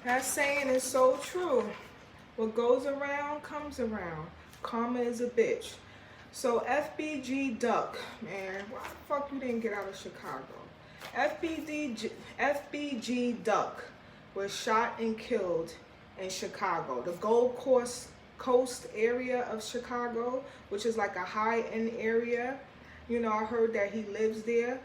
That saying is so true. What goes around comes around. Karma is a bitch. So FBG Duck, man, why the fuck you didn't get out of Chicago? FBG Duck was shot and killed in Chicago, the Coast area of Chicago, which is like a high-end area. You know, I heard that he lives there.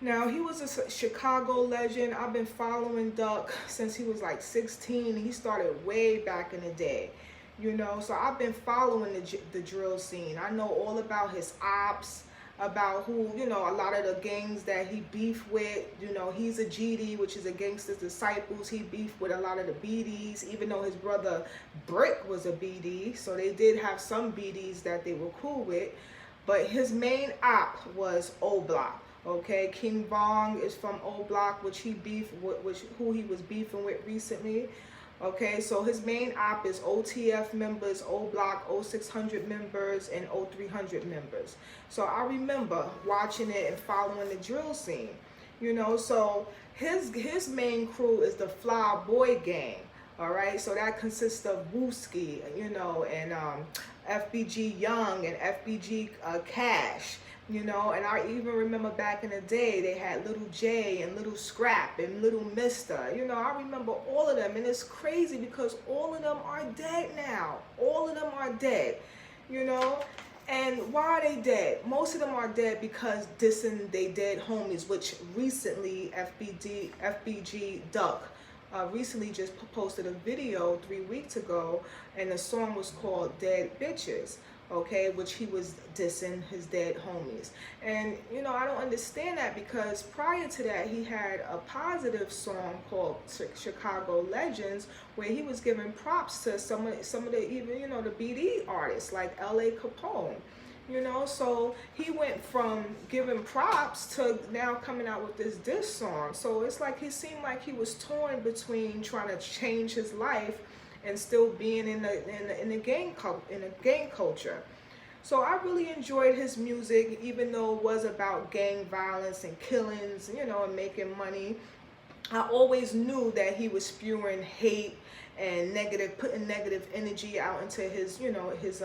Now, he was a Chicago legend. I've been following Duck since he was like 16. He started way back in the day, you know. So I've been following the drill scene. I know all about his ops, about who, you know, a lot of the gangs that he beefed with. You know, he's a GD, which is a gangster's disciples. He beefed with a lot of the BDs, even though his brother Brick was a BD. So they did have some BDs that they were cool with. But his main op was O Block. Okay, King Bong is from O Block, which he beefed with, who he was beefing with recently. Okay, so his main op is OTF members, O Block, 0600 members, and 0300 members. So I remember watching it and following the drill scene. You know, so his main crew is the Fly Boy Gang. All right, so that consists of Wooski, you know, and FBG Young and FBG Cash. You know, and I even remember back in the day, they had Little J and Little Scrap and Little Mister. You know, I remember all of them. And it's crazy because all of them are dead now. All of them are dead, you know. And why are they dead? Most of them are dead because dissing they dead homies, which recently FBG Duck recently just posted a video 3 weeks ago, and the song was called Dead Bitches. Okay, which he was dissing his dead homies. And, you know, I don't understand that because prior to that, he had a positive song called Chicago Legends, where he was giving props to some of the, even, you know, the BD artists like L.A. Capone. You know, so he went from giving props to now coming out with this diss song. So it's like he seemed like he was torn between trying to change his life and still being in the gang culture. So I really enjoyed his music, even though it was about gang violence and killings, you know, and making money. I always knew that he was spewing hate and putting negative energy out into his, you know, his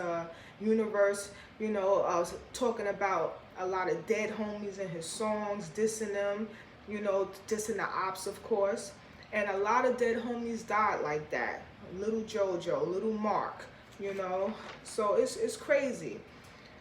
universe. You know, talking about a lot of dead homies in his songs, dissing them, you know, dissing the ops, of course. And a lot of dead homies died like that. Little Jojo, Little Mark, you know. So it's crazy.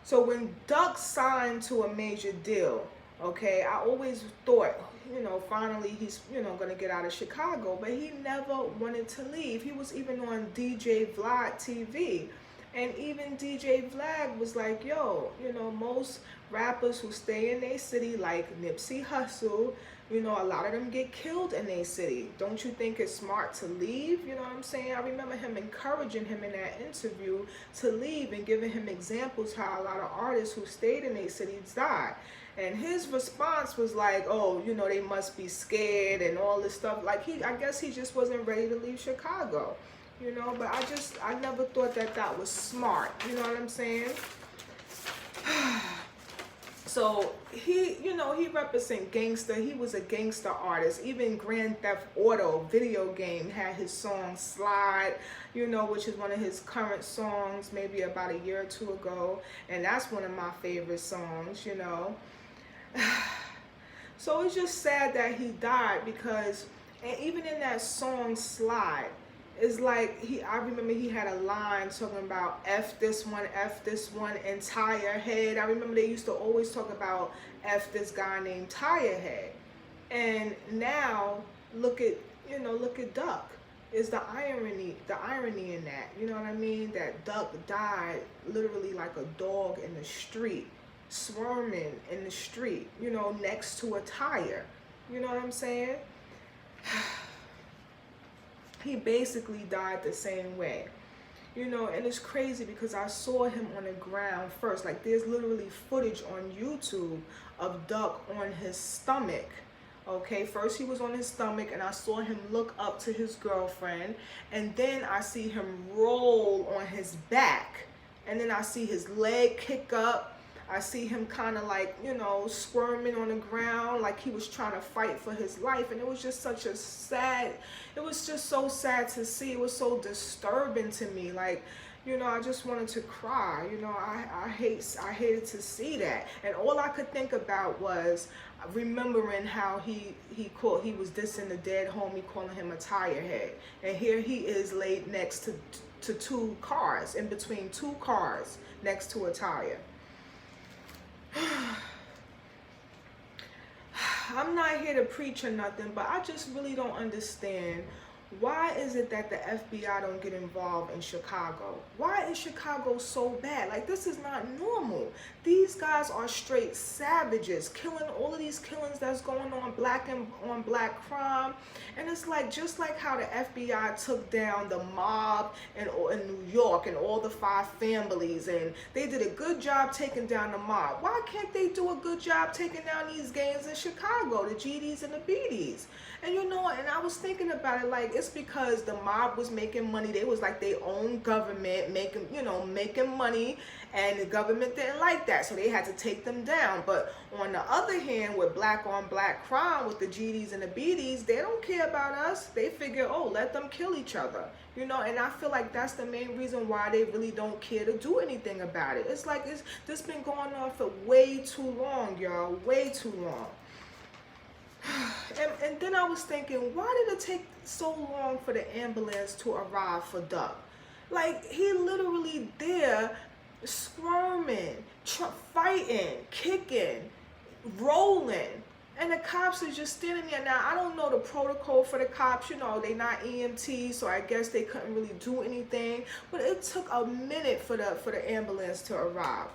So when Duck signed to a major deal, okay, I always thought, you know, finally he's, you know, going to get out of Chicago. But he never wanted to leave. He was even on DJ Vlad TV. And even DJ Vlad was like, yo, you know, most rappers who stay in their city, like Nipsey Hussle, you know, a lot of them get killed in their city. Don't you think it's smart to leave? You know what I'm saying? I remember him encouraging him in that interview to leave and giving him examples how a lot of artists who stayed in their cities died. And his response was like, oh, you know, they must be scared and all this stuff. Like, I guess he just wasn't ready to leave Chicago. You know, but I never thought that was smart. You know what I'm saying? So he, you know, he represent gangster. He was a gangster artist. Even Grand Theft Auto video game had his song Slide, you know, which is one of his current songs, maybe about a year or two ago. And that's one of my favorite songs, you know. So it's just sad that he died because, and even in that song Slide, it's like I remember he had a line talking about F this one, and Tire Head. I remember they used to always talk about F this guy named Tire Head. And now look at Duck. Is the irony in that, you know what I mean? That Duck died literally like a dog in the street, swarming in the street, you know, next to a tire. You know what I'm saying? He basically died the same way, you know. And it's crazy because I saw him on the ground first. Like, there's literally footage on YouTube of Duck on his stomach. Okay, first he was on his stomach and I saw him look up to his girlfriend, and then I see him roll on his back, and then I see his leg kick up. I see him kind of like, you know, squirming on the ground like he was trying to fight for his life. And it was just such a sad, it was just so sad to see. It was so disturbing to me. Like, you know, I just wanted to cry. You know, I hated to see that. And all I could think about was remembering how he was dissing the dead homie, calling him a tire head. And here he is laid next to two cars, in between two cars next to a tire. I'm not here to preach or nothing, but I just really don't understand. Why is it that the FBI don't get involved in Chicago? Why is Chicago so bad? Like, this is not normal. These guys are straight savages, killing all of these killings that's going on, black crime. And it's like, just like how the FBI took down the mob in New York and all the 5 families, and they did a good job taking down the mob. Why can't they do a good job taking down these gangs in Chicago, the GDs and the BDs? And you know, and I was thinking about it, like, it's because the mob was making money. They was like their own government, making money, and the government didn't like that, so they had to take them down. But on the other hand, with black on black crime, with the GDs and the BDs, they don't care about us. They figure, oh, let them kill each other. You know, and I feel like that's the main reason why they really don't care to do anything about it. It's like this been going on for way too long, y'all, way too long. And then I was thinking, why did it take so long for the ambulance to arrive for Duck? Like, he literally there squirming, fighting, kicking, rolling, and the cops are just standing there. Now, I don't know the protocol for the cops. You know, they not EMT, so I guess they couldn't really do anything. But it took a minute for the ambulance to arrive.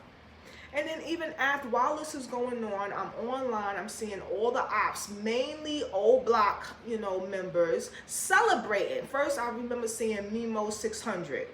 And then even after, while this is going on, I'm online, I'm seeing all the ops, mainly old block, you know, members, celebrating. First, I remember seeing Mimo 600.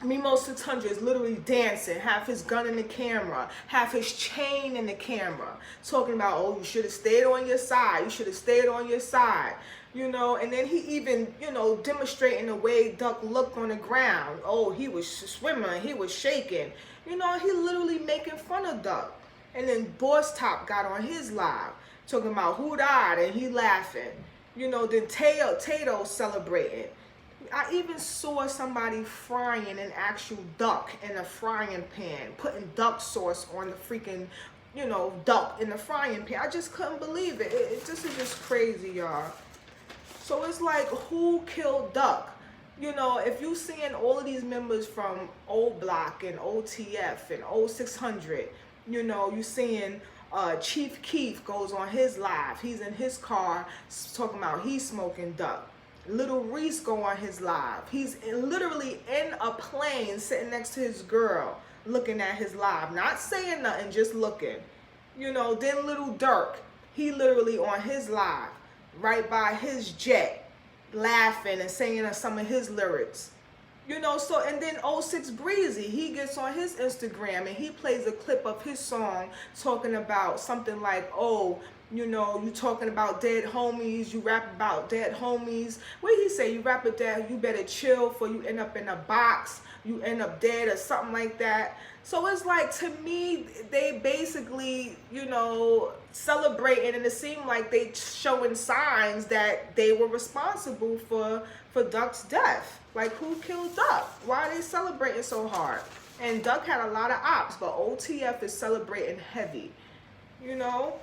Mimo 600 is literally dancing, have his gun in the camera, have his chain in the camera, talking about, oh, you should have stayed on your side, you should have stayed on your side. You know, and then he even, you know, demonstrating the way Duck looked on the ground. Oh, he was swimming, he was shaking. You know, he literally making fun of Duck. And then Boss Top got on his live, talking about who died, and he laughing. You know, then Tato celebrating. I even saw somebody frying an actual duck in a frying pan, putting duck sauce on the freaking, you know, duck in the frying pan. I just couldn't believe it. This is just crazy, y'all. So it's like, who killed Duck? You know, if you seeing all of these members from Old Block and OTF and 0600, you know, you seeing Chief Keef goes on his live. He's in his car talking about he's smoking Duck. Little Reese go on his live. He's literally in a plane sitting next to his girl looking at his live. Not saying nothing, just looking. You know, then Little Dirk, he literally on his live, right by his jet, laughing and singing some of his lyrics. You know, so, and then 06 Breezy, he gets on his Instagram and he plays a clip of his song talking about something like, oh, you know, you talking about dead homies, you rap about dead homies. What did he say? You rap about dead, you better chill for you end up in a box, you end up dead or something like that. So it's like, to me, they basically, you know, celebrating, and it seemed like they showing signs that they were responsible for Duck's death. Like, who killed Duck? Why are they celebrating so hard? And Duck had a lot of ops, but OTF is celebrating heavy, you know?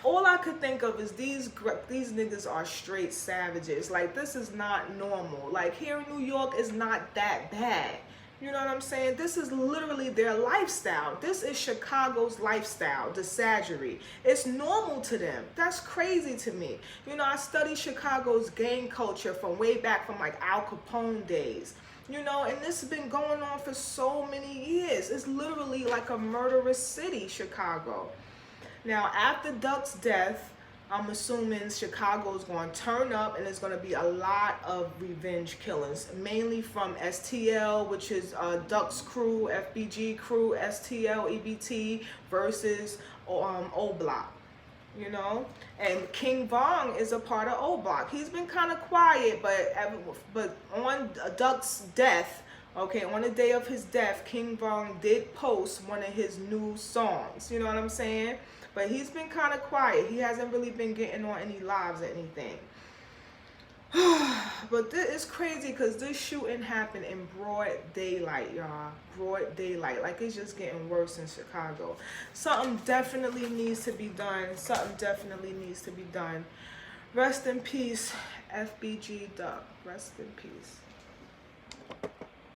All I could think of is these niggas are straight savages. Like, this is not normal. Like, here in New York, it's not that bad. You know what I'm saying? This is literally their lifestyle. This is Chicago's lifestyle, the savagery. It's normal to them. That's crazy to me. You know, I studied Chicago's gang culture from way back from like Al Capone days. You know, and this has been going on for so many years. It's literally like a murderous city, Chicago. Now, after Duck's death, I'm assuming Chicago's going to turn up, and there's going to be a lot of revenge killings, mainly from STL, which is Duck's crew, FBG crew, STL, EBT versus O Block, you know? And King Von is a part of O Block. He's been kind of quiet, but on Duck's death, Okay, on the day of his death, King Von did post one of his new songs. You know what I'm saying? But he's been kind of quiet. He hasn't really been getting on any lives or anything. But this is crazy because this shooting happened in broad daylight, y'all. Broad daylight. Like, it's just getting worse in Chicago. Something definitely needs to be done. Something definitely needs to be done. Rest in peace, FBG Duck. Rest in peace.